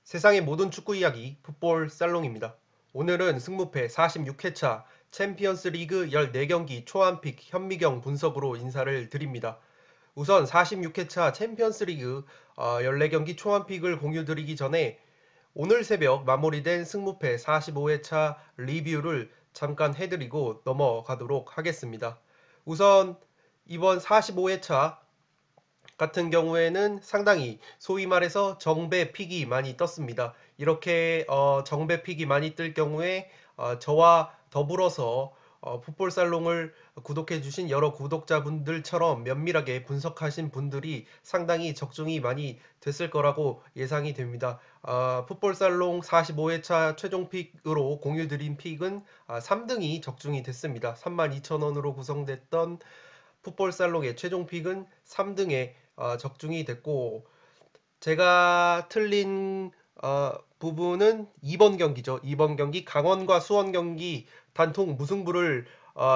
세상의 모든 축구 이야기 풋볼 살롱입니다. 오늘은 승무패 46회차 챔피언스 리그 14경기 초안픽 현미경 분석으로 인사를 드립니다. 우선 46회차 챔피언스 리그 14경기 초안픽을 공유드리기 전에 오늘 새벽 마무리된 승무패 45회차 리뷰를 잠깐 해드리고 넘어가도록 하겠습니다. 우선 이번 45회차 같은 경우에는 상당히 소위 말해서 정배 픽이 많이 떴습니다. 이렇게 정배 픽이 많이 뜰 경우에 저와 더불어서 풋볼 살롱을 구독해 주신 여러 구독자분들처럼 면밀하게 분석하신 분들이 상당히 적중이 많이 됐을 거라고 예상이 됩니다. 풋볼 살롱 45회차 최종 픽으로 공유드린 픽은 3등이 적중이 됐습니다. 32,000원으로 구성됐던 풋볼 살롱의 최종 픽은 3등에 적중이 됐고, 제가 틀린 부분은 2번 경기죠. 2번 경기 강원과 수원 경기 단통 무승부를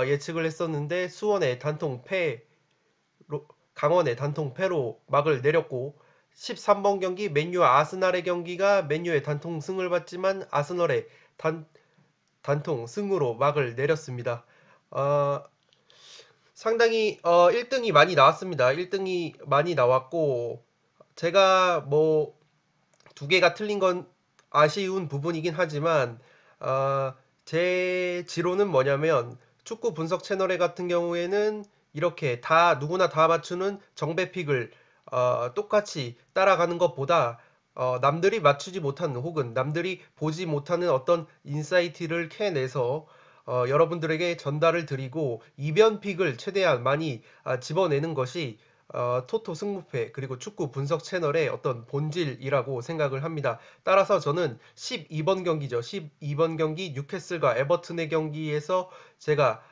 예측을 했었는데 수원의 단통 패로, 강원의 단통 패로 막을 내렸고, 13번 경기 맨유와 아스날의 경기가 맨유의 단통 승을 받지만 아스널의 단통 승으로 막을 내렸습니다. 어, 상당히 1등이 많이 나왔습니다. 1등이 많이 나왔고, 제가 뭐 두 개가 틀린 건 아쉬운 부분이긴 하지만 제 지로는 뭐냐면 축구 분석 채널에 같은 경우에는 이렇게 다 누구나 다 맞추는 정배픽을 똑같이 따라가는 것보다 남들이 맞추지 못하는 혹은 남들이 보지 못하는 어떤 인사이트를 캐내서 여러분들에게 전달을 드리고 이변픽을 최대한 많이 집어내는 것이 토토 승무패 그리고 축구 분석 채널의 어떤 본질이라고 생각을 합니다. 따라서 저는 12번 경기죠. 12번 경기 뉴캐슬과 에버튼의 경기에서 제가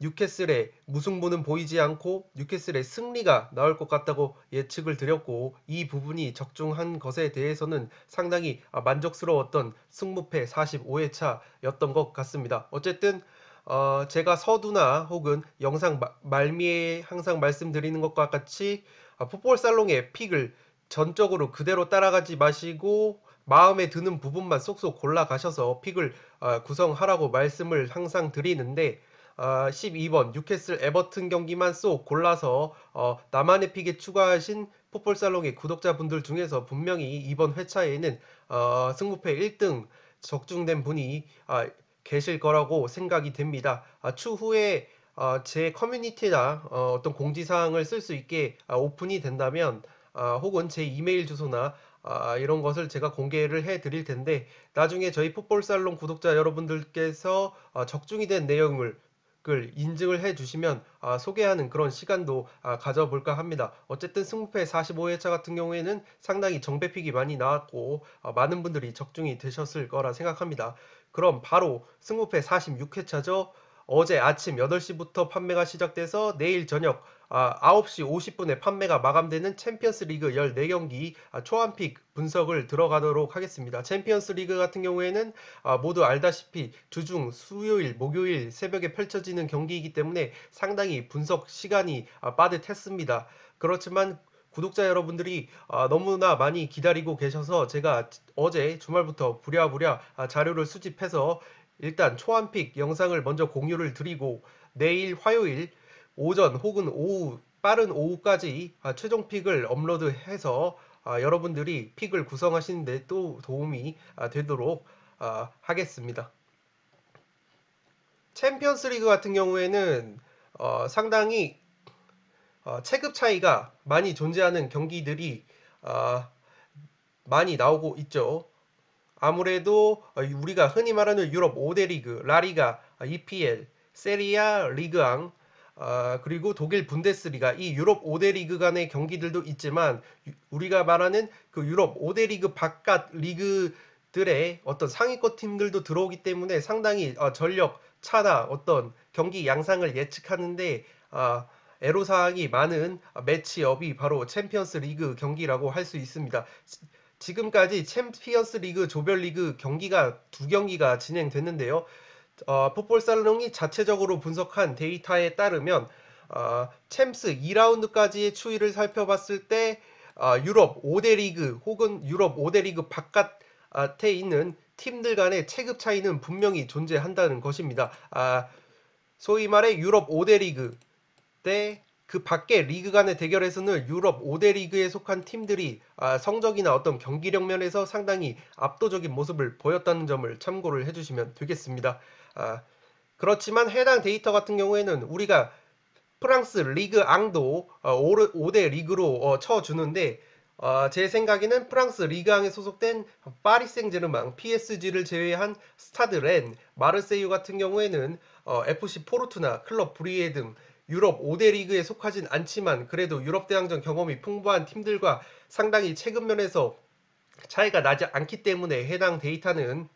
뉴캐슬의 무승부는 보이지 않고 뉴캐슬의 승리가 나올 것 같다고 예측을 드렸고 이 부분이 적중한 것에 대해서는 상당히 만족스러웠던 승무패 45회차였던 것 같습니다. 어쨌든 제가 서두나 혹은 영상 말미에 항상 말씀드리는 것과 같이 풋볼 살롱의 픽을 전적으로 그대로 따라가지 마시고 마음에 드는 부분만 쏙쏙 골라 가셔서 픽을 구성하라고 말씀을 항상 드리는데 12번 뉴캐슬 에버튼 경기만 쏙 골라서 나만의 픽에 추가하신 풋볼 살롱의 구독자분들 중에서 분명히 이번 회차에는 승무패 1등 적중된 분이 계실 거라고 생각이 됩니다. 추후에 제 커뮤니티나 어떤 공지사항을 쓸 수 있게 오픈이 된다면 혹은 제 이메일 주소나 이런 것을 제가 공개를 해 드릴 텐데 나중에 저희 풋볼살롱 구독자 여러분들께서 적중이 된 내용을 인증을 해 주시면 소개하는 그런 시간도 가져볼까 합니다. 어쨌든 승무패 45회차 같은 경우에는 상당히 정배픽이 많이 나왔고 많은 분들이 적중이 되셨을 거라 생각합니다. 그럼 바로 승무패 46회차죠. 어제 아침 8시부터 판매가 시작돼서 내일 저녁 9시 50분에 판매가 마감되는 챔피언스 리그 14경기 초안픽 분석을 들어가도록 하겠습니다. 챔피언스 리그 같은 경우에는 모두 알다시피 주중 수요일, 목요일 새벽에 펼쳐지는 경기이기 때문에 상당히 분석 시간이 빠듯했습니다. 그렇지만 구독자 여러분들이 너무나 많이 기다리고 계셔서 제가 어제 주말부터 부랴부랴 자료를 수집해서 일단 초안픽 영상을 먼저 공유를 드리고 내일 화요일 오전 혹은 오후 빠른 오후까지 최종 픽을 업로드해서 여러분들이 픽을 구성하시는 데 또 도움이 되도록 하겠습니다. 챔피언스 리그 같은 경우에는 상당히 체급 차이가 많이 존재하는 경기들이 어, 많이 나오고 있죠. 아무래도 우리가 흔히 말하는 유럽 5대 리그, 라리가, EPL, 세리아, 리그앙, 그리고 독일 분데스리가 이 유럽 5대 리그 간의 경기들도 있지만 우리가 말하는 그 유럽 5대 리그 바깥 리그들의 어떤 상위권 팀들도 들어오기 때문에 상당히 전력 차나 어떤 경기 양상을 예측하는데 애로사항이 많은 매치업이 바로 챔피언스 리그 경기라고 할 수 있습니다. 지금까지 챔피언스 리그 조별리그 경기가 두 경기가 진행됐는데요. 풋볼 살롱이 자체적으로 분석한 데이터에 따르면 챔스 2라운드까지의 추이를 살펴봤을 때 유럽 5대 리그 혹은 유럽 5대 리그 바깥에 있는 팀들 간의 체급 차이는 분명히 존재한다는 것입니다. 소위 말해 유럽 5대 리그 때 그 밖의 리그 간의 대결에서는 유럽 5대 리그에 속한 팀들이 성적이나 어떤 경기력 면에서 상당히 압도적인 모습을 보였다는 점을 참고를 해주시면 되겠습니다. 그렇지만 해당 데이터 같은 경우에는 우리가 프랑스 리그 앙도 5대 리그로 쳐주는데 제 생각에는 프랑스 리그 앙에 소속된 파리 생제르맹, PSG를 제외한 스타드 렌, 마르세유 같은 경우에는 FC 포르투나, 클럽 브리에 등 유럽 5대 리그에 속하진 않지만 그래도 유럽 대항전 경험이 풍부한 팀들과 상당히 체급 면에서 차이가 나지 않기 때문에 해당 데이터는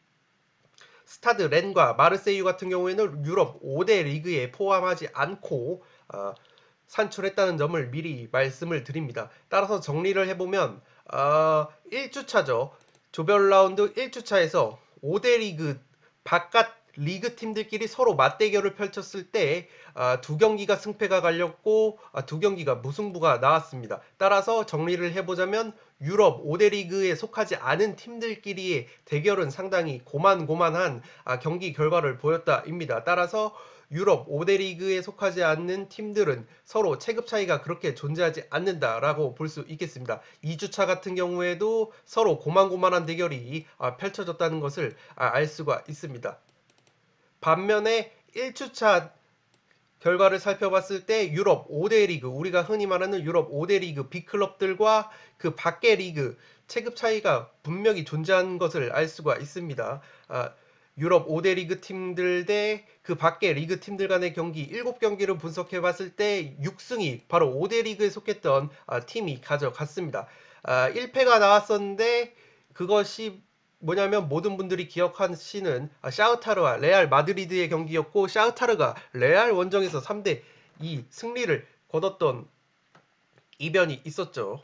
스타드 렌과 마르세유 같은 경우에는 유럽 5대 리그에 포함하지 않고 산출했다는 점을 미리 말씀을 드립니다. 따라서 정리를 해보면 1주차죠. 조별 라운드 1주차에서 5대 리그 바깥 리그 팀들끼리 서로 맞대결을 펼쳤을 때 두 경기가 승패가 갈렸고 두 경기가 무승부가 나왔습니다. 따라서 정리를 해보자면 유럽 5대 리그에 속하지 않은 팀들끼리의 대결은 상당히 고만고만한 경기 결과를 보였다입니다. 따라서 유럽 5대 리그에 속하지 않는 팀들은 서로 체급 차이가 그렇게 존재하지 않는다라고 볼 수 있겠습니다. 2주차 같은 경우에도 서로 고만고만한 대결이 펼쳐졌다는 것을 알 수가 있습니다. 반면에 1주차 결과를 살펴봤을 때 유럽 5대 리그, 우리가 흔히 말하는 유럽 5대 리그 빅클럽들과 그 밖의 리그 체급 차이가 분명히 존재하는 것을 알 수가 있습니다. 유럽 5대 리그 팀들 대 그 밖의 리그 팀들 간의 경기 7경기를 분석해 봤을 때 6승이 바로 5대 리그에 속했던 팀이 가져갔습니다. 1패가 나왔었는데 그것이 뭐냐면 모든 분들이 기억하시는 샤우타르와 레알 마드리드의 경기였고 샤우타르가 레알 원정에서 3대2 승리를 거뒀던 이변이 있었죠.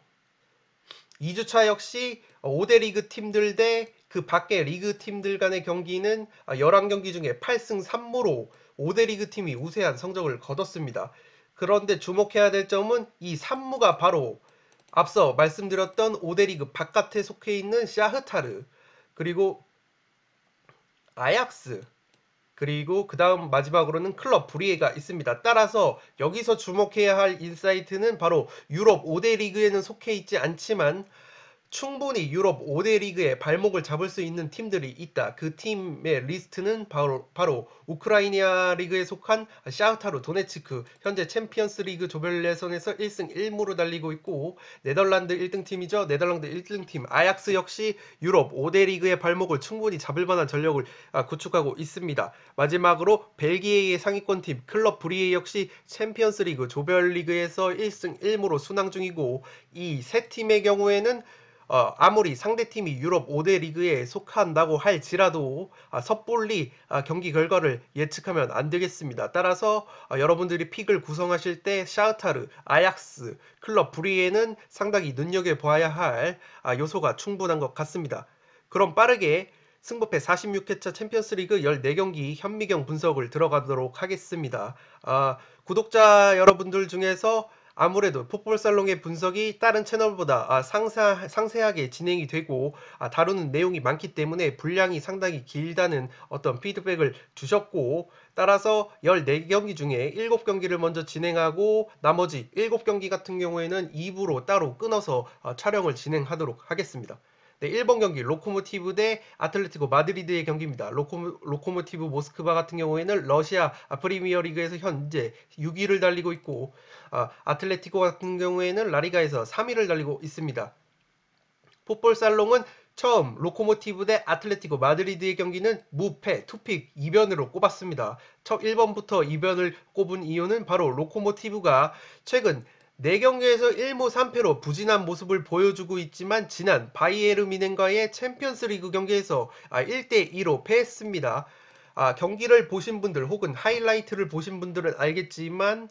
2주차 역시 5대 리그 팀들 대 그 밖의 리그 팀들 간의 경기는 11경기 중에 8승 3무로 5대 리그 팀이 우세한 성적을 거뒀습니다. 그런데 주목해야 될 점은 이 3무가 바로 앞서 말씀드렸던 5대 리그 바깥에 속해 있는 샤흐타르 그리고 아약스 그리고 그 다음 마지막으로는 클럽 브리에가 있습니다. 따라서 여기서 주목해야 할 인사이트는 바로 유럽 5대 리그에는 속해 있지 않지만 충분히 유럽 5대 리그에 발목을 잡을 수 있는 팀들이 있다. 그 팀의 리스트는 바로 우크라이나 리그에 속한 샤흐타르 도네츠크 현재 챔피언스 리그 조별 예선에서 1승 1무로 달리고 있고 네덜란드 1등 팀이죠. 네덜란드 1등 팀 아약스 역시 유럽 5대 리그의 발목을 충분히 잡을 만한 전력을 구축하고 있습니다. 마지막으로 벨기에의 상위권 팀 클럽 브리에 역시 챔피언스 리그 조별 리그에서 1승 1무로 순항 중이고 이 세 팀의 경우에는 아무리 상대팀이 유럽 5대 리그에 속한다고 할지라도 섣불리 경기 결과를 예측하면 안 되겠습니다. 따라서 여러분들이 픽을 구성하실 때 샤흐타르, 아약스, 클럽 브리에는 상당히 눈여겨봐야 할 요소가 충분한 것 같습니다. 그럼 빠르게 승부패 46회차 챔피언스리그 14경기 현미경 분석을 들어가도록 하겠습니다. 구독자 여러분들 중에서 아무래도 풋볼살롱의 분석이 다른 채널보다 상세하게 진행이 되고 다루는 내용이 많기 때문에 분량이 상당히 길다는 어떤 피드백을 주셨고 따라서 14경기 중에 7경기를 먼저 진행하고 나머지 7경기 같은 경우에는 2부로 따로 끊어서 촬영을 진행하도록 하겠습니다. 네, 1번 경기 로코모티브 대 아틀레티코 마드리드의 경기입니다. 로코모티브 모스크바 같은 경우에는 러시아 프리미어리그에서 현재 6위를 달리고 있고 아틀레티코 같은 경우에는 라리가에서 3위를 달리고 있습니다. 풋볼살롱은 처음 로코모티브 대 아틀레티코 마드리드의 경기는 무패, 투픽, 2변으로 꼽았습니다. 첫 1번부터 2변을 꼽은 이유는 바로 로코모티브가 최근 4경기에서 1무 3패로 부진한 모습을 보여주고 있지만 지난 바이에르 미넨과의 챔피언스 리그 경기에서 1대2로 패했습니다. 경기를 보신 분들 혹은 하이라이트를 보신 분들은 알겠지만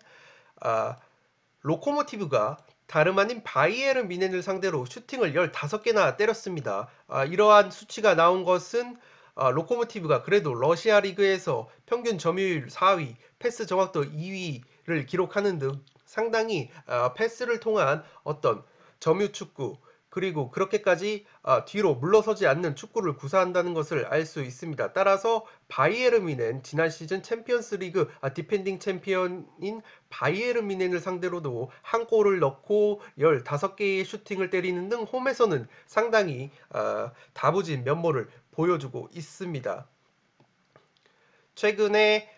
로코모티브가 다름 아닌 바이에르 미넨을 상대로 슈팅을 15개나 때렸습니다. 이러한 수치가 나온 것은 로코모티브가 그래도 러시아 리그에서 평균 점유율 4위, 패스 정확도 2위를 기록하는 등 상당히 패스를 통한 어떤 점유 축구, 그리고 그렇게까지 뒤로 물러서지 않는 축구를 구사한다는 것을 알 수 있습니다. 따라서 바이에른 뮌헨 지난 시즌 챔피언스 리그 디펜딩 챔피언인 바이에른 뮌헨을 상대로도 한 골을 넣고 15개의 슈팅을 때리는 등 홈에서는 상당히 다부진 면모를 보여주고 있습니다. 최근에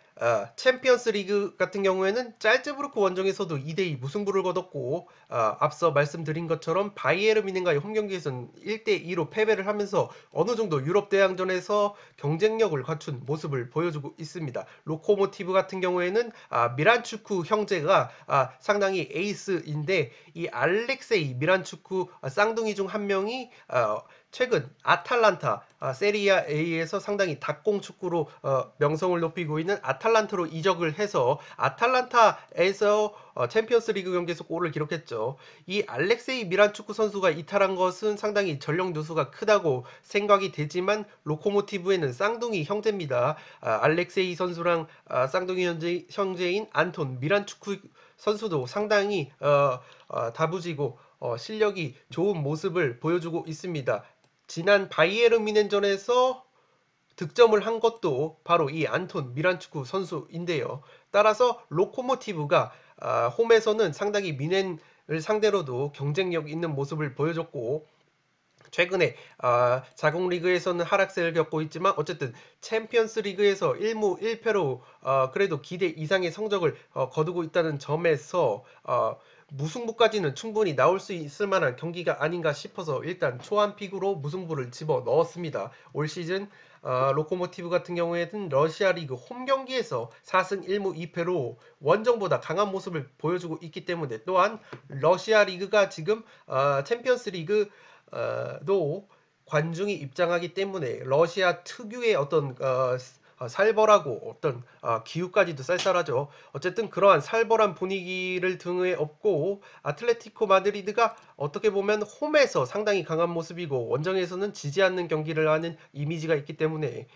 챔피언스 리그 같은 경우에는 짤츠부르크 원정에서도 2대2 무승부를 거뒀고 앞서 말씀드린 것처럼 바이에른 뮌헨과의 홈경기에서는 1대2로 패배를 하면서 어느 정도 유럽 대항전에서 경쟁력을 갖춘 모습을 보여주고 있습니다. 로코모티브 같은 경우에는 미란추크 형제가 상당히 에이스인데 이 알렉세이 미란추크 쌍둥이 중 한 명이 최근 아탈란타 세리아 A에서 상당히 닭공 축구로 명성을 높이고 있는 아탈란타로 이적을 해서 아탈란타에서 챔피언스 리그 경기에서 골을 기록했죠. 이 알렉세이 미란추크 선수가 이탈한 것은 상당히 전력 누수가 크다고 생각이 되지만 로코모티브에는 쌍둥이 형제입니다. 알렉세이 선수랑 쌍둥이 형제인 안톤 미란추크 선수도 상당히 다부지고 실력이 좋은 모습을 보여주고 있습니다. 지난 바이에른 뮌헨전에서 득점을 한 것도 바로 이 안톤 미란추크 선수인데요. 따라서 로코모티브가 홈에서는 상당히 뮌헨을 상대로도 경쟁력 있는 모습을 보여줬고 최근에 자국 리그에서는 하락세를 겪고 있지만 어쨌든 챔피언스 리그에서 1무 1패로 그래도 기대 이상의 성적을 거두고 있다는 점에서 무승부까지는 충분히 나올 수 있을 만한 경기가 아닌가 싶어서 일단 초안픽으로 무승부를 집어 넣었습니다. 올 시즌 로코모티브 같은 경우에는 러시아 리그 홈 경기에서 4승 1무 2패로 원정보다 강한 모습을 보여주고 있기 때문에 또한 러시아 리그가 지금 챔피언스 리그 도 관중이 입장하기 때문에 러시아 특유의 어떤 살벌하고 어떤 기후까지도 쌀쌀하죠. 어쨌든 그러한 살벌한 분위기를 등에 업고 아틀레티코 마드리드가 어떻게 보면 홈에서 상당히 강한 모습이고 원정에서는 지지 않는 경기를 하는 이미지가 있기 때문에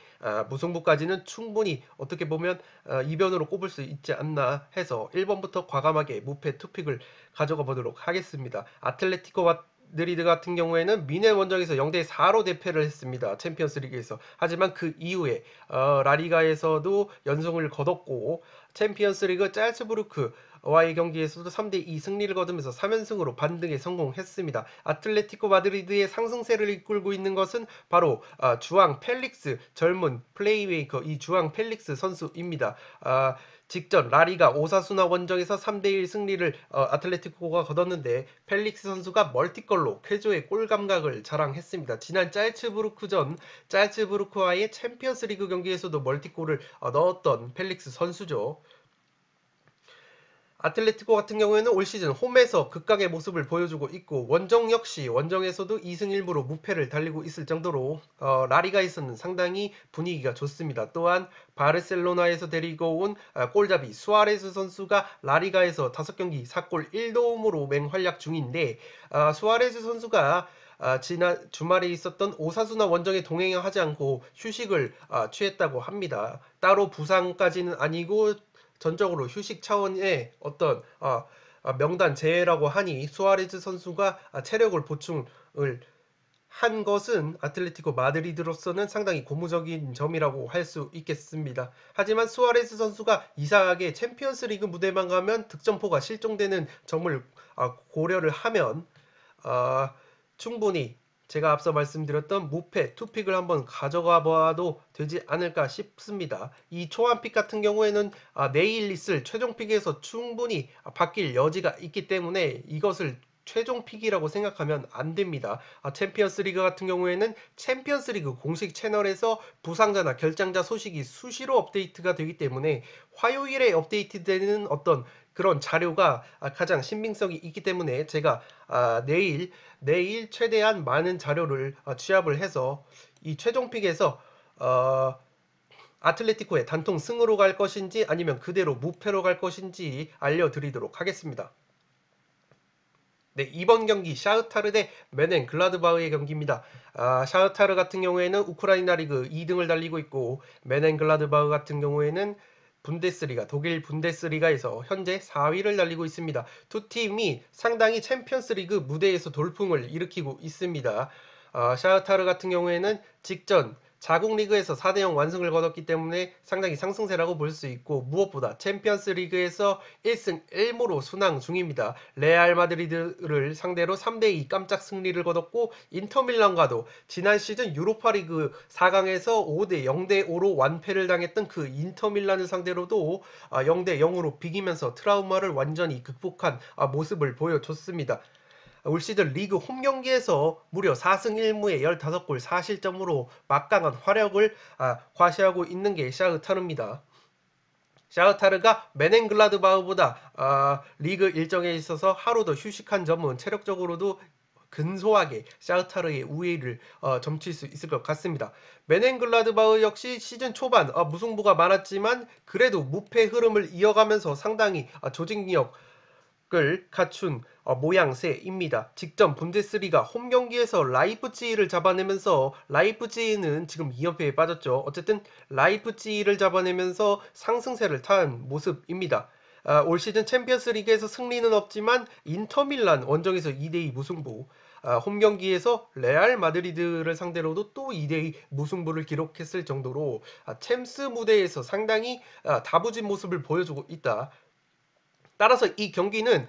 무승부까지는 충분히 어떻게 보면 이변으로 꼽을 수 있지 않나 해서 1번부터 과감하게 무패 투픽을 가져가 보도록 하겠습니다. 아틀레티코 마드리드 같은 경우에는 뮌헨 원정에서 0대4로 대패를 했습니다. 챔피언스 리그에서. 하지만 그 이후에 라리가에서도 연승을 거뒀고 챔피언스 리그 짤츠부르크와의 경기에서도 3대2 승리를 거두면서 3연승으로 반등에 성공했습니다. 아틀레티코 마드리드의 상승세를 이끌고 있는 것은 바로 주앙 펠릭스 젊은 플레이메이커 이 주앙 펠릭스 선수입니다. 직전 라리가 오사수나 원정에서 3대1 승리를 아틀레티코가 거뒀는데 펠릭스 선수가 멀티골로 쾌조의 골 감각을 자랑했습니다. 지난 짤츠부르크전 짤츠부르크와의 챔피언스 리그 경기에서도 멀티골을 넣었던 펠릭스 선수죠. 아틀레티코 같은 경우에는 올 시즌 홈에서 극강의 모습을 보여주고 있고 원정 역시 원정에서도 2승 1무로 무패를 달리고 있을 정도로 라리가에서는 상당히 분위기가 좋습니다. 또한 바르셀로나에서 데리고 온 골잡이 수아레스 선수가 라리가에서 5경기 4골 1도움으로 맹활약 중인데 수아레스 선수가 지난 주말에 있었던 오사수나 원정에 동행하지 않고 휴식을 취했다고 합니다. 따로 부상까지는 아니고 전적으로 휴식 차원의 어떤 명단 제외라고 하니 수아레즈 선수가 체력을 보충을 한 것은 아틀레티코 마드리드로서는 상당히 고무적인 점이라고 할 수 있겠습니다. 하지만 수아레스 선수가 이상하게 챔피언스 리그 무대만 가면 득점포가 실종되는 점을 고려를 하면 충분히 제가 앞서 말씀드렸던 무패 투픽을 한번 가져가 봐도 되지 않을까 싶습니다. 이 초안픽 같은 경우에는 내일 있을 최종픽에서 충분히 바뀔 여지가 있기 때문에 이것을 최종픽이라고 생각하면 안 됩니다. 챔피언스 리그 같은 경우에는 챔피언스 리그 공식 채널에서 부상자나 결장자 소식이 수시로 업데이트가 되기 때문에 화요일에 업데이트되는 어떤 그런 자료가 가장 신빙성이 있기 때문에 제가 내일 최대한 많은 자료를 취합을 해서 이 최종픽에서 아틀레티코의 단통 승으로 갈 것인지 아니면 그대로 무패로 갈 것인지 알려드리도록 하겠습니다. 네, 이번 경기 샤흐타르 대 메넨 글라드바흐의 경기입니다. 샤흐타르 같은 경우에는 우크라이나 리그 2등을 달리고 있고 메넨 글라드바흐 같은 경우에는 분데스리가 독일 분데스리가에서 현재 4위를 달리고 있습니다. 두 팀이 상당히 챔피언스리그 무대에서 돌풍을 일으키고 있습니다. 샤흐타르 같은 경우에는 직전 자국 리그에서 4대0 완승을 거뒀기 때문에 상당히 상승세라고 볼 수 있고, 무엇보다 챔피언스 리그에서 1승 1무로 순항 중입니다. 레알 마드리드를 상대로 3대2 깜짝 승리를 거뒀고, 인터밀란과도 지난 시즌 유로파리그 4강에서 5대 0대5로 완패를 당했던 그 인터밀란을 상대로도 0대0으로 비기면서 트라우마를 완전히 극복한 모습을 보여줬습니다. 올 시즌 리그 홈 경기에서 무려 4승 1무에 15골 4실점으로 막강한 활약을 과시하고 있는 게 샤흐타르입니다. 샤흐타르가 메넨글라드바흐보다 리그 일정에 있어서 하루 더 휴식한 점은 체력적으로도 근소하게 샤흐타르의 우위를 점칠 수 있을 것 같습니다. 메넨글라드바흐 역시 시즌 초반 무승부가 많았지만 그래도 무패 흐름을 이어가면서 상당히 조직력 을 갖춘 모양새입니다. 직전 분데스리가 홈 경기에서 라이프치히를 잡아내면서, 라이프치히는 지금 2연패에 빠졌죠. 어쨌든 라이프치히를 잡아내면서 상승세를 탄 모습입니다. 올 시즌 챔피언스 리그에서 승리는 없지만 인터밀란 원정에서 2대2 무승부, 홈 경기에서 레알 마드리드를 상대로도 또 2대2 무승부를 기록했을 정도로 챔스 무대에서 상당히 다부진 모습을 보여주고 있다. 따라서 이 경기는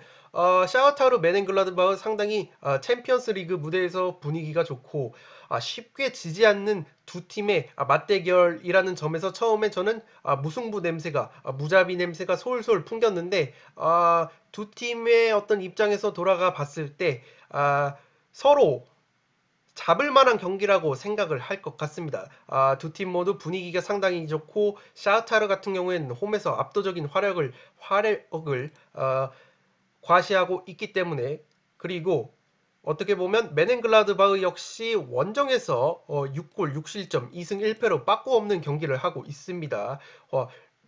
샤흐타르 메넨글라드바흐 상당히 챔피언스 리그 무대에서 분위기가 좋고 쉽게 지지 않는 두 팀의 맞대결이라는 점에서 처음에 저는 무승부 냄새가, 무자비 냄새가 솔솔 풍겼는데, 두 팀의 어떤 입장에서 돌아가 봤을 때 서로 잡을 만한 경기라고 생각을 할 것 같습니다. 두 팀 모두 분위기가 상당히 좋고, 샤흐타르 같은 경우에는 홈에서 압도적인 활약을 과시하고 있기 때문에, 그리고 어떻게 보면 메넨글라드바흐 역시 원정에서 6골 6실점 2승 1패로 빠꾸 없는 경기를 하고 있습니다.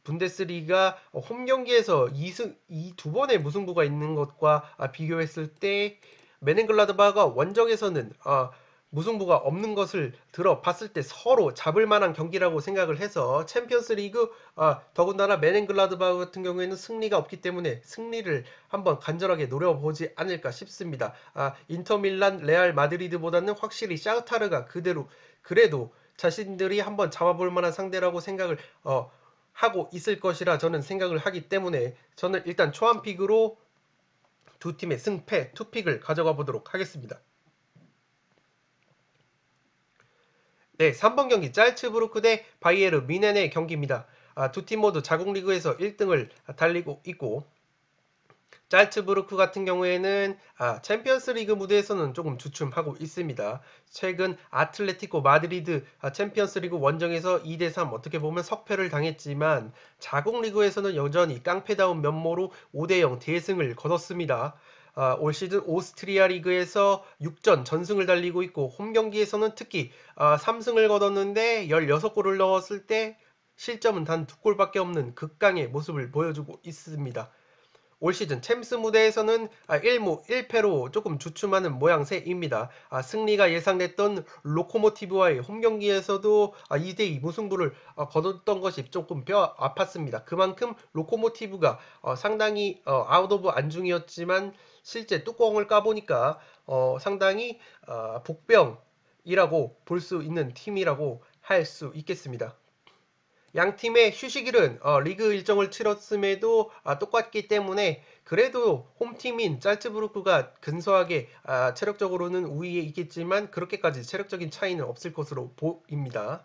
분데스리가 홈 경기에서 2승 두 번의 무승부가 있는 것과 비교했을 때, 메넨글라드바흐가 원정에서는 무승부가 없는 것을 들어봤을 때 서로 잡을 만한 경기라고 생각을 해서, 챔피언스 리그 더군다나 메넨글라드바흐 같은 경우에는 승리가 없기 때문에 승리를 한번 간절하게 노려보지 않을까 싶습니다. 인터밀란, 레알 마드리드보다는 확실히 샤흐타르가 그래도 자신들이 한번 잡아볼 만한 상대라고 생각을 하고 있을 것이라 저는 생각을 하기 때문에, 저는 일단 초안픽으로 두 팀의 승패 투픽을 가져가 보도록 하겠습니다. 네, 3번 경기 짤츠부르크 대 바이에르 뮌헨의 경기입니다. 두 팀 모두 자국 리그에서 1등을 달리고 있고, 짤츠부르크 같은 경우에는 챔피언스 리그 무대에서는 조금 주춤하고 있습니다. 최근 아틀레티코 마드리드 챔피언스 리그 원정에서 2대3 어떻게 보면 석패를 당했지만, 자국 리그에서는 여전히 깡패다운 면모로 5대0 대승을 거뒀습니다. 올 시즌 오스트리아 리그에서 6전 전승을 달리고 있고, 홈 경기에서는 특히 3승을 거뒀는데 16골을 넣었을 때 실점은 단 2골밖에 없는 극강의 모습을 보여주고 있습니다. 올 시즌 챔스 무대에서는 1무 1패로 조금 주춤하는 모양새입니다. 승리가 예상됐던 로코모티브와의 홈 경기에서도 2대2 무승부를 거뒀던 것이 조금 뼈 아팠습니다. 그만큼 로코모티브가 상당히 아웃 오브 안중이었지만, 실제 뚜껑을 까보니까 상당히 복병이라고 볼 수 있는 팀이라고 할 수 있겠습니다. 양 팀의 휴식일은 리그 일정을 치렀음에도 똑같기 때문에, 그래도 홈팀인 짤츠부르크가 근소하게 체력적으로는 우위에 있겠지만 그렇게까지 체력적인 차이는 없을 것으로 보입니다.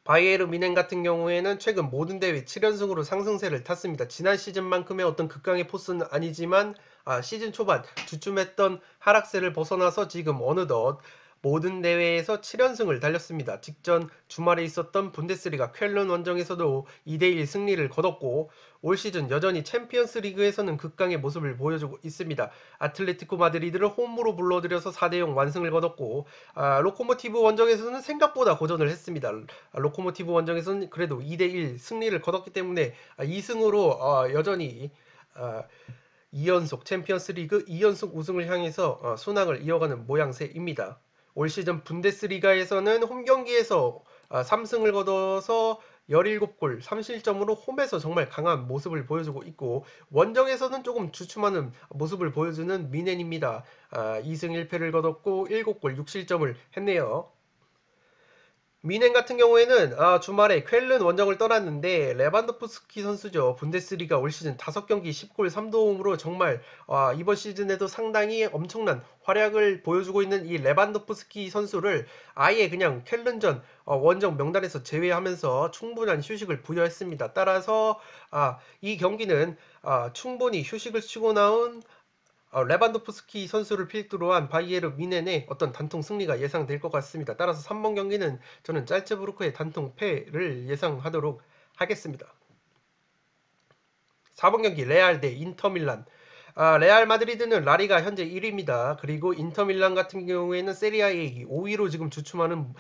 바이에르 뮌헨 같은 경우에는 최근 모든 대회 7연승으로 상승세를 탔습니다. 지난 시즌만큼의 어떤 극강의 포스는 아니지만 시즌 초반 주춤했던 하락세를 벗어나서 지금 어느덧 모든 대회에서 7연승을 달렸습니다. 직전 주말에 있었던 분데스리가 쾰른 원정에서도 2대1 승리를 거뒀고, 올 시즌 여전히 챔피언스 리그에서는 극강의 모습을 보여주고 있습니다. 아틀레티코 마드리드를 홈으로 불러들여서 4대0 완승을 거뒀고, 로코모티브 원정에서는 생각보다 고전을 했습니다. 로코모티브 원정에서는 그래도 2대1 승리를 거뒀기 때문에 2승으로 여전히 2연속 챔피언스 리그 2연속 우승을 향해서 순항을 이어가는 모양새입니다. 올 시즌 분데스리가에서는 홈 경기에서 3승을 거둬서 17골 3실점으로 홈에서 정말 강한 모습을 보여주고 있고 원정에서는 조금 주춤하는 모습을 보여주는 미넨입니다. 2승 1패를 거뒀고 7골 6실점을 했네요. 미넨 같은 경우에는 주말에 쾰른 원정을 떠났는데 레반도프스키 선수죠. 분데스리가 올 시즌 5경기 10골 3도움으로 정말 이번 시즌에도 상당히 엄청난 활약을 보여주고 있는 이 레반도프스키 선수를 아예 그냥 쾰른전 원정 명단에서 제외하면서 충분한 휴식을 부여했습니다. 따라서 이 경기는 충분히 휴식을 치고 나온 레반도프스키 선수를 필두로 한 바이에르 미넨의 어떤 단통 승리가 예상될 것 같습니다. 따라서 3번 경기는 저는 짤츠부르크의 단통 패를 예상하도록 하겠습니다. 4번 경기 레알 대 인터밀란. 레알 마드리드는 라리가 현재 1위입니다. 그리고 인터밀란 같은 경우에는 세리아 A 5위로 지금 주춤하는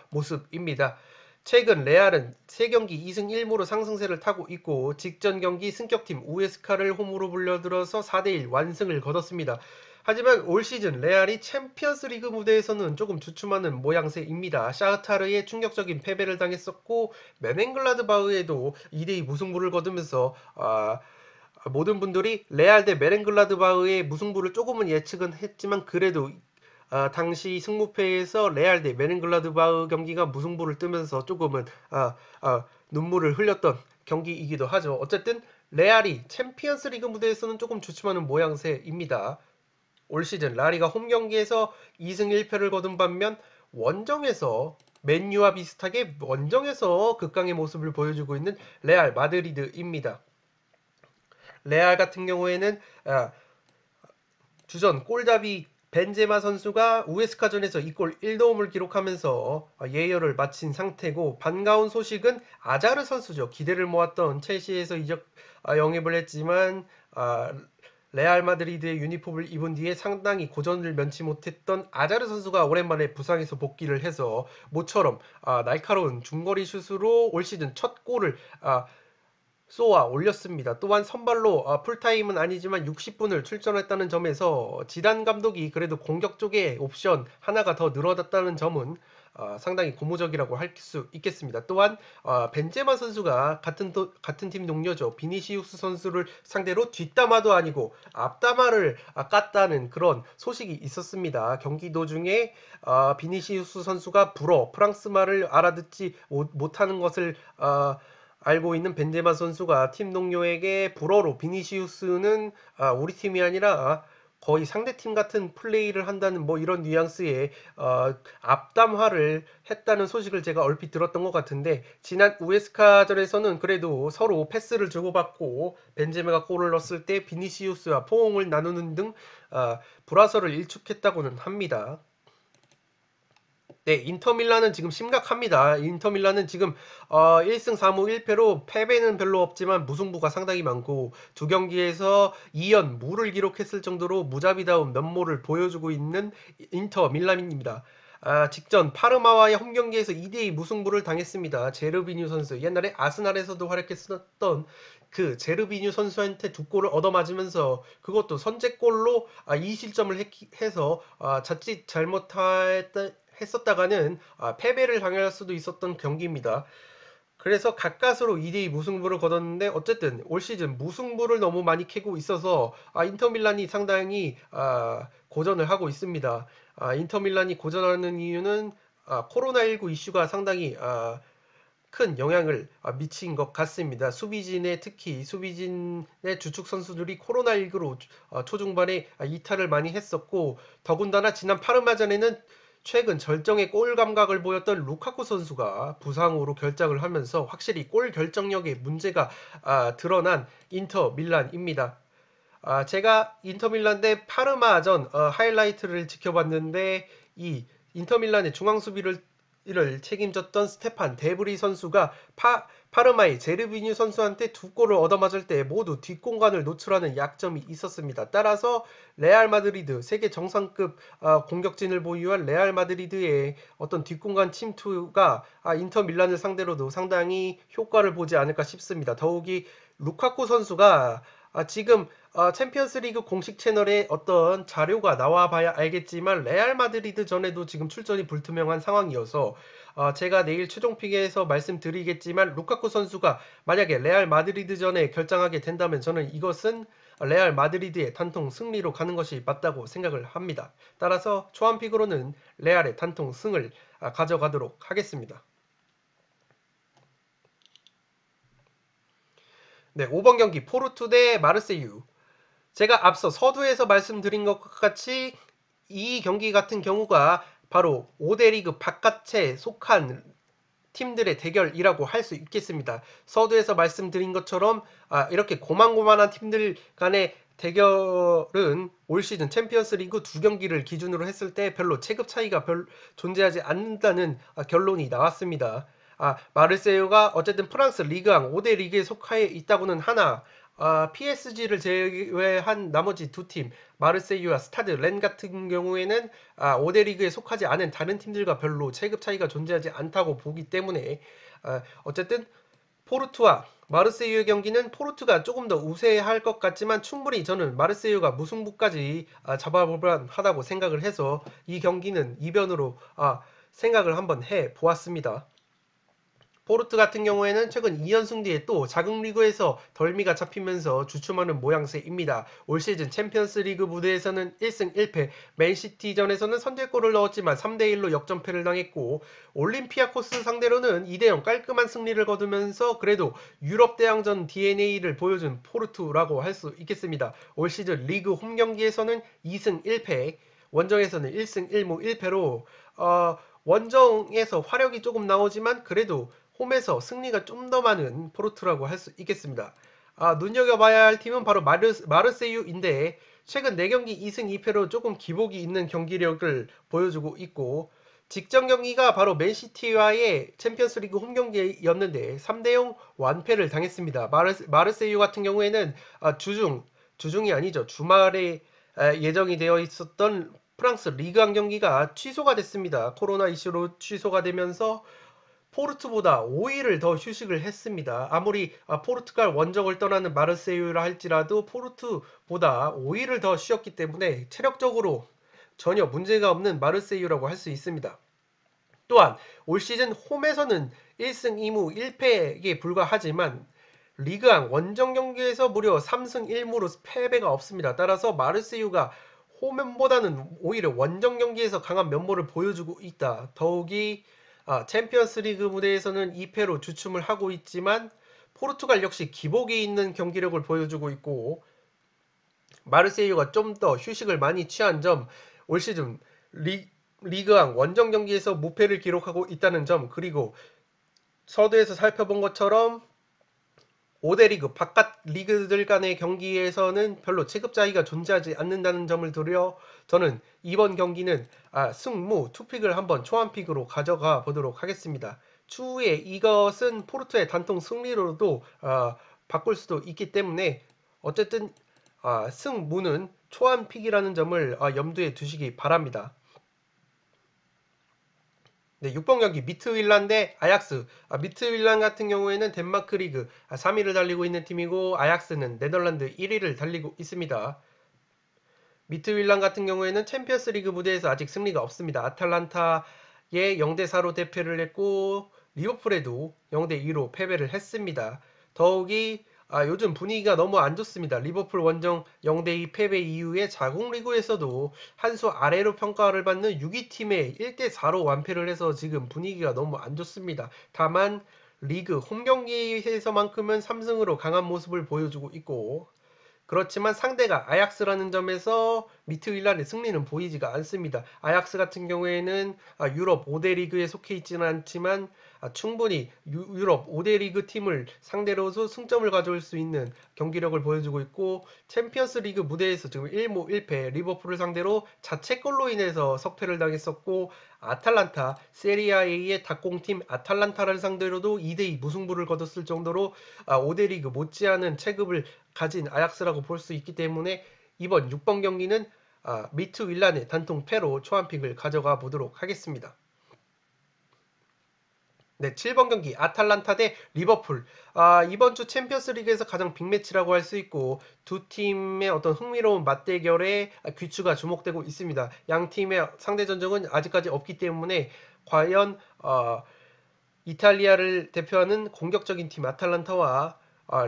모습입니다. 최근 레알은 3경기 2승 1무로 상승세를 타고 있고 직전 경기 승격팀 우에스카를 홈으로 불려들어서 4대1 완승을 거뒀습니다. 하지만 올 시즌 레알이 챔피언스 리그 무대에서는 조금 주춤하는 모양새입니다. 샤흐타르에 충격적인 패배를 당했었고 메넨글라드바흐에도 2대2 무승부를 거두면서 모든 분들이 레알 대 메넨글라드바흐의 무승부를 조금은 예측은 했지만 그래도 당시 승무패에서 레알 대 메넨글라드바흐 경기가 무승부를 뜨면서 조금은 눈물을 흘렸던 경기이기도 하죠. 어쨌든 레알이 챔피언스 리그 무대에서는 조금 주춤하는 모양새입니다. 올 시즌 라리가 홈 경기에서 2승 1패를 거둔 반면 원정에서 맨유와 비슷하게 원정에서 극강의 모습을 보여주고 있는 레알 마드리드입니다. 레알 같은 경우에는 주전 골잡이 벤제마 선수가 우에스카전에서 2골 1도움을 기록하면서 예열을 마친 상태고 반가운 소식은 아자르 선수죠. 기대를 모았던 첼시에서 영입을 했지만 레알 마드리드의 유니폼을 입은 뒤에 상당히 고전을 면치 못했던 아자르 선수가 오랜만에 부상에서 복귀를 해서 모처럼 날카로운 중거리 슛으로 올 시즌 첫 골을 쏘아 올렸습니다. 또한 선발로 풀타임은 아니지만 60분을 출전했다는 점에서 지단 감독이 그래도 공격 쪽에 옵션 하나가 더 늘어났다는 점은 상당히 고무적이라고 할 수 있겠습니다. 또한 벤제마 선수가 같은 팀 동료죠. 비니시우스 선수를 상대로 뒷담화도 아니고 앞담화를 깠다는 그런 소식이 있었습니다. 경기 도중에 비니시우스 선수가 프랑스 말을 알아듣지 못하는 것을 알고 있는 벤제마 선수가 팀 동료에게 불어로 비니시우스는 우리 팀이 아니라 거의 상대팀 같은 플레이를 한다는 뭐 이런 뉘앙스의 앞담화를 했다는 소식을 제가 얼핏 들었던 것 같은데 지난 우에스카전에서는 그래도 서로 패스를 주고받고 벤제마가 골을 넣었을 때 비니시우스와 포옹을 나누는 등 불화설을 일축했다고는 합니다. 네, 인터밀란은 지금 심각합니다. 인터밀란은 지금 1승 4무 1패로 패배는 별로 없지만 무승부가 상당히 많고 두 경기에서 2연 무를 기록했을 정도로 무자비다운 면모를 보여주고 있는 인터밀란입니다. 직전 파르마와의 홈 경기에서 2대2 무승부를 당했습니다. 제르비뉴 선수 옛날에 아스날에서도 활약했었던 그 제르비뉴 선수한테 2골을 얻어맞으면서 그것도 선제골로 2실점을 해서 자칫 했었다가는 패배를 당할 수도 있었던 경기입니다. 그래서 가까스로 2대2 무승부를 거뒀는데 어쨌든 올 시즌 무승부를 너무 많이 캐고 있어서 인터밀란이 상당히 고전을 하고 있습니다. 인터밀란이 고전하는 이유는 코로나19 이슈가 상당히 큰 영향을 미친 것 같습니다. 특히 수비진의 주축 선수들이 코로나19로 초중반에 이탈을 많이 했었고 더군다나 지난 파르마전에는 최근 절정의 골 감각을 보였던 루카쿠 선수가 부상으로 결장을 하면서 확실히 골 결정력에 문제가 드러난 인터 밀란입니다. 제가 인터 밀란 대 파르마전 하이라이트를 지켜봤는데 이 인터 밀란의 중앙 수비를 책임졌던 스테판 데브리 선수가 파르마의 제르비뉴 선수한테 2골을 얻어맞을 때 모두 뒷공간을 노출하는 약점이 있었습니다. 따라서 레알 마드리드 세계 정상급 공격진을 보유한 레알 마드리드의 어떤 뒷공간 침투가 인터 밀란을 상대로도 상당히 효과를 보지 않을까 싶습니다. 더욱이 루카쿠 선수가 지금 챔피언스 리그 공식 채널에 어떤 자료가 나와 봐야 알겠지만 레알 마드리드 전에도 지금 출전이 불투명한 상황이어서 제가 내일 최종 픽에서 말씀드리겠지만 루카쿠 선수가 만약에 레알 마드리드 전에 결정하게 된다면 저는 이것은 레알 마드리드의 단통 승리로 가는 것이 맞다고 생각을 합니다. 따라서 초안 픽으로는 레알의 단통 승을 가져가도록 하겠습니다. 네, 5번 경기 포르투 대 마르세유. 제가 앞서 서두에서 말씀드린 것 같이 이 경기 같은 경우가 바로 5대 리그 바깥에 속한 팀들의 대결이라고 할 수 있겠습니다. 서두에서 말씀드린 것처럼 이렇게 고만고만한 팀들 간의 대결은 올 시즌 챔피언스 리그 두 경기를 기준으로 했을 때 별로 체급 차이가 존재하지 않는다는 결론이 나왔습니다. 마르세유가 어쨌든 프랑스 리그왕 5대 리그에 속해 있다고는 하나 PSG를 제외한 나머지 두 팀, 마르세유와 스타드, 렌 같은 경우에는 5대 리그에 속하지 않은 다른 팀들과 별로 체급 차이가 존재하지 않다고 보기 때문에 어쨌든 포르투와 마르세유의 경기는 포르투가 조금 더 우세할 것 같지만 충분히 저는 마르세유가 무승부까지 잡아볼 만하다고 생각을 해서 이 경기는 이변으로 생각을 한번 해 보았습니다. 포르투 같은 경우에는 최근 2연승 뒤에 또 자국 리그에서 덜미가 잡히면서 주춤하는 모양새입니다. 올 시즌 챔피언스 리그 무대에서는 1승 1패, 맨시티전에서는 선제골을 넣었지만 3대1로 역전패를 당했고 올림피아코스 상대로는 2대0 깔끔한 승리를 거두면서 그래도 유럽 대항전 DNA를 보여준 포르투라고 할 수 있겠습니다. 올 시즌 리그 홈 경기에서는 2승 1패, 원정에서는 1승 1무 1패로 원정에서 화력이 조금 나오지만 그래도 홈에서 승리가 좀 더 많은 포르투라고 할 수 있겠습니다. 눈여겨봐야 할 팀은 바로 마르세유인데 최근 4경기 2승 2패로 조금 기복이 있는 경기력을 보여주고 있고 직전 경기가 바로 맨시티와의 챔피언스리그 홈 경기였는데 3대0 완패를 당했습니다. 마르세유 같은 경우에는 주중이 아니죠. 주말에 예정이 되어 있었던 프랑스 리그왕 경기가 취소가 됐습니다. 코로나 이슈로 취소가 되면서 포르투보다 5일을 더 휴식을 했습니다. 아무리 포르투갈 원정을 떠나는 마르세유라 할지라도 포르투보다 5일을 더 쉬었기 때문에 체력적으로 전혀 문제가 없는 마르세유라고 할 수 있습니다. 또한 올 시즌 홈에서는 1승 2무 1패에 불과하지만 리그왕 원정 경기에서 무려 3승 1무로 패배가 없습니다. 따라서 마르세유가 홈보다는 오히려 원정 경기에서 강한 면모를 보여주고 있다. 더욱이 챔피언스 리그 무대에서는 2패로 주춤을 하고 있지만 포르투갈 역시 기복이 있는 경기력을 보여주고 있고 마르세유가 좀 더 휴식을 많이 취한 점, 올 시즌 리그왕 원정 경기에서 무패를 기록하고 있다는 점, 그리고 서두에서 살펴본 것처럼 5대 리그 바깥 리그들 간의 경기에서는 별로 체급 차이가 존재하지 않는다는 점을 들여 저는 이번 경기는 승무 투픽을 한번 초안픽으로 가져가 보도록 하겠습니다. 추후에 이것은 포르투의 단통 승리로도 바꿀 수도 있기 때문에 어쨌든 승무는 초안픽이라는 점을 염두에 두시기 바랍니다. 네, 6번 경기 미트윌란 대 아약스. 미트윌란 같은 경우에는 덴마크 리그 3위를 달리고 있는 팀이고 아약스는 네덜란드 1위를 달리고 있습니다. 미트윌란 같은 경우에는 챔피언스 리그 무대에서 아직 승리가 없습니다. 아탈란타에 0대4로 대패를 했고 리버풀에도 0대2로 패배를 했습니다. 더욱이 요즘 분위기가 너무 안 좋습니다. 리버풀 원정 0대2 패배 이후에 자국 리그에서도 한 수 아래로 평가를 받는 6위 팀에 1대4로 완패를 해서 지금 분위기가 너무 안 좋습니다. 다만 리그 홈 경기에서만큼은 3승으로 강한 모습을 보여주고 있고 그렇지만 상대가 아약스라는 점에서 미트윌란의 승리는 보이지가 않습니다. 아약스 같은 경우에는 유럽 5대 리그에 속해 있지는 않지만 충분히 유럽 5대 리그 팀을 상대로서 승점을 가져올 수 있는 경기력을 보여주고 있고 챔피언스 리그 무대에서 지금 1무 1패 리버풀을 상대로 자책골로 인해서 석패를 당했었고 아탈란타 세리아 A의 닭공팀 아탈란타를 상대로도 2대2 무승부를 거뒀을 정도로 5대 리그 못지않은 체급을 가진 아약스라고 볼 수 있기 때문에 이번 6번 경기는 미트윌란의 단통 패로 초안픽을 가져가 보도록 하겠습니다. 네, 7번 경기 아탈란타 대 리버풀. 이번 주 챔피언스 리그에서 가장 빅매치라고 할 수 있고 두 팀의 어떤 흥미로운 맞대결에 귀추가 주목되고 있습니다. 양 팀의 상대 전적은 아직까지 없기 때문에 과연 이탈리아를 대표하는 공격적인 팀 아탈란타와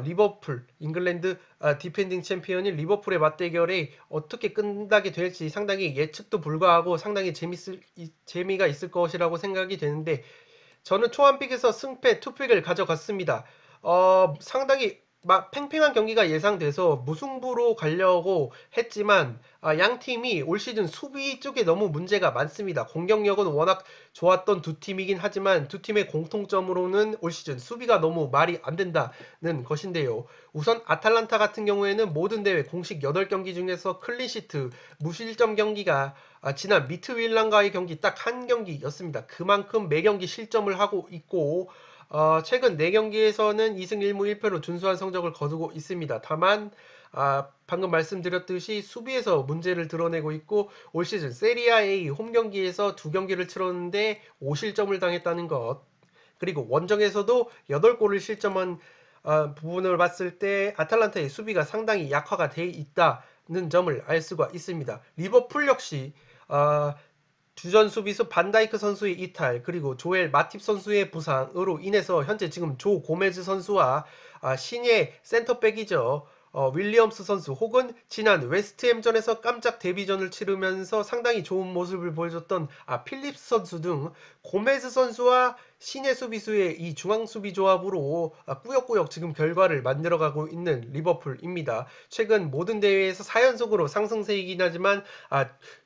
리버풀, 잉글랜드 디펜딩 챔피언인 리버풀의 맞대결이 어떻게 끝나게 될지 상당히 예측도 불가하고 상당히 재미가 있을 것이라고 생각이 되는데 저는 초안픽에서 승패 투픽을 가져갔습니다. 상당히 팽팽한 경기가 예상돼서 무승부로 가려고 했지만 양 팀이 올 시즌 수비 쪽에 너무 문제가 많습니다. 공격력은 워낙 좋았던 두 팀이긴 하지만 두 팀의 공통점으로는 올 시즌 수비가 너무 말이 안 된다는 것인데요. 우선 아탈란타 같은 경우에는 모든 대회 공식 8경기 중에서 클린시트 무실점 경기가 지난 미트윌란과의 경기 딱 한 경기였습니다. 그만큼 매 경기 실점을 하고 있고 최근 4경기에서는 2승 1무 1패로 준수한 성적을 거두고 있습니다. 다만 방금 말씀드렸듯이 수비에서 문제를 드러내고 있고 올 시즌 세리아 A 홈 경기에서 2경기를 치렀는데 5실점을 당했다는 것. 그리고 원정에서도 8골을 실점한 부분을 봤을 때 아탈란타의 수비가 상당히 약화가 돼 있다는 점을 알 수가 있습니다. 리버풀 역시 주전 수비수 반다이크 선수의 이탈 그리고 조엘 마팁 선수의 부상으로 인해서 현재 지금 조 고메즈 선수와 신예 센터백이죠. 윌리엄스 선수 혹은 지난 웨스트햄전에서 깜짝 데뷔전을 치르면서 상당히 좋은 모습을 보여줬던 필립스 선수 등 고메즈 선수와 신예 수비수의 이 중앙 수비 조합으로 꾸역꾸역 지금 결과를 만들어가고 있는 리버풀입니다. 최근 모든 대회에서 4연속으로 상승세이긴 하지만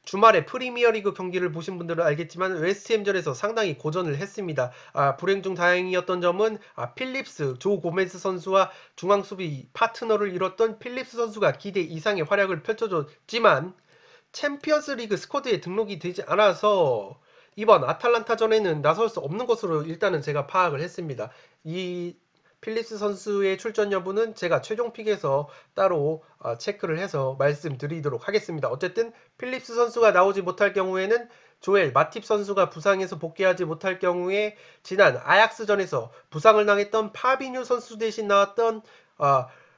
주말에 프리미어리그 경기를 보신 분들은 알겠지만 웨스트햄전에서 상당히 고전을 했습니다. 불행 중 다행이었던 점은 필립스, 조 고메즈 선수와 중앙 수비 파트너를 이뤘던 필립스 선수가 기대 이상의 활약을 펼쳐줬지만 챔피언스 리그 스쿼드에 등록이 되지 않아서 이번 아탈란타전에는 나설 수 없는 것으로 일단은 제가 파악을 했습니다. 이 필립스 선수의 출전 여부는 제가 최종 픽에서 따로 체크를 해서 말씀드리도록 하겠습니다. 어쨌든 필립스 선수가 나오지 못할 경우에는 조엘 마팁 선수가 부상해서 복귀하지 못할 경우에 지난 아약스전에서 부상을 당했던 파비뉴 선수 대신 나왔던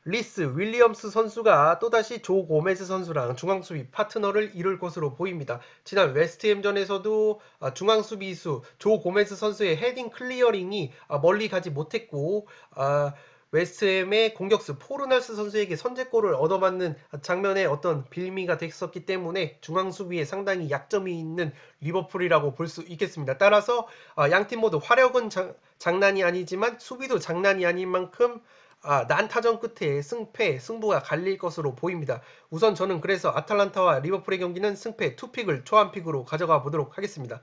리스 윌리엄스 선수가 또다시 조 고메즈 선수랑 중앙수비 파트너를 이룰 것으로 보입니다. 지난 웨스트햄전에서도 중앙수비수 조 고메즈 선수의 헤딩 클리어링이 멀리 가지 못했고 웨스트햄의 공격수 포르날스 선수에게 선제골을 얻어맞는 장면에 어떤 빌미가 됐었기 때문에 중앙수비에 상당히 약점이 있는 리버풀이라고 볼 수 있겠습니다. 따라서 양팀 모두 화력은 장난이 아니지만 수비도 장난이 아닌 만큼 난타전 끝에 승부가 갈릴 것으로 보입니다. 우선 저는 그래서 아탈란타와 리버풀의 경기는 승패 투픽을 초안픽으로 가져가 보도록 하겠습니다.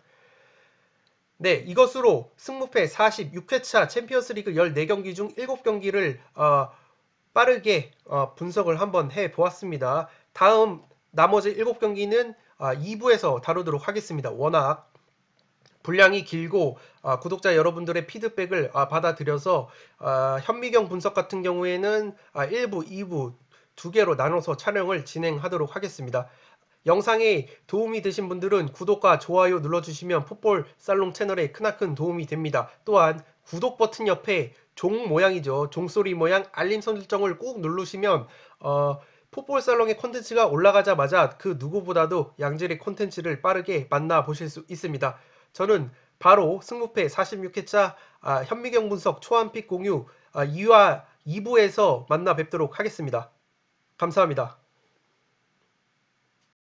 네, 이것으로 승무패 46회차 챔피언스리그 14경기 중 7경기를 빠르게 분석을 한번 해보았습니다. 다음 나머지 7경기는 2부에서 다루도록 하겠습니다. 워낙 분량이 길고 구독자 여러분들의 피드백을 받아들여서 현미경 분석 같은 경우에는 1부, 2부 두 개로 나눠서 촬영을 진행하도록 하겠습니다. 영상에 도움이 되신 분들은 구독과 좋아요 눌러주시면 풋볼 살롱 채널에 크나큰 도움이 됩니다. 또한 구독 버튼 옆에 종 모양이죠. 종소리 모양 알림 설정을 꾹 누르시면 풋볼 살롱의 콘텐츠가 올라가자마자 그 누구보다도 양질의 콘텐츠를 빠르게 만나보실 수 있습니다. 저는 바로 승무패 46회차 현미경 분석 초안픽 공유 2와 2부에서 만나 뵙도록 하겠습니다. 감사합니다.